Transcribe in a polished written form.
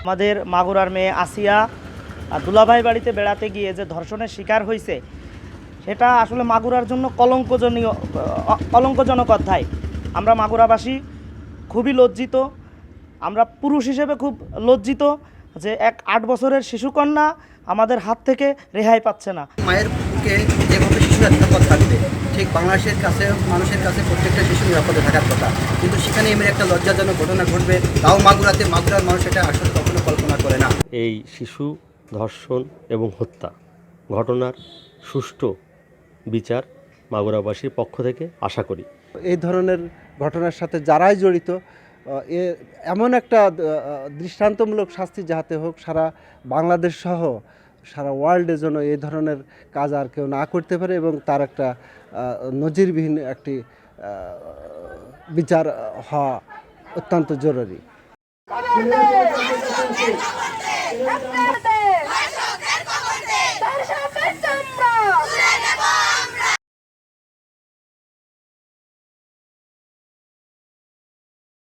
আমাদের মাগুরার মেয়ে আসিয়া দুলাভাই বাড়িতে বেড়াতে গিয়ে যে ধর্ষণের শিকার হয়েছে সেটা আসলে মাগুরার জন্য কলঙ্কজনক অধ্যায়। আমরা মাগুরাবাসী খুবই লজ্জিত, আমরা পুরুষ হিসেবে খুব লজ্জিত যে এক 8 বছরের শিশুকন্যা আমাদের হাত থেকে রেহাই পাচ্ছে না। মায়ের বুকে যেভাবে শিশুরা নিরাপদ থাকবে ঠিক বাংলাদেশের কাছে মানুষের কাছে প্রত্যেকটা শিশু নিরাপদে থাকার কথা, কিন্তু সেখানে এমন একটা লজ্জাজনক ঘটনা ঘটবে তাও মাগুরার মানুষ এটা আসলে কখনো কল্পনা করে না। এই শিশু ধর্ষণ এবং হত্যা ঘটনার সুষ্ঠু বিচার মাগুরাবাসীর পক্ষ থেকে আশা করি। এই ধরনের ঘটনার সাথে যারাই জড়িত এমন একটা দৃষ্টান্তমূলক শাস্তি যাতে হোক সারা বাংলাদেশ সহ সারা ওয়ার্ল্ডে যেন এই ধরনের কাজ আর কেউ না করতে পারে এবং তার একটা নজিরবিহীন একটি বিচার হওয়া অত্যন্ত জরুরি।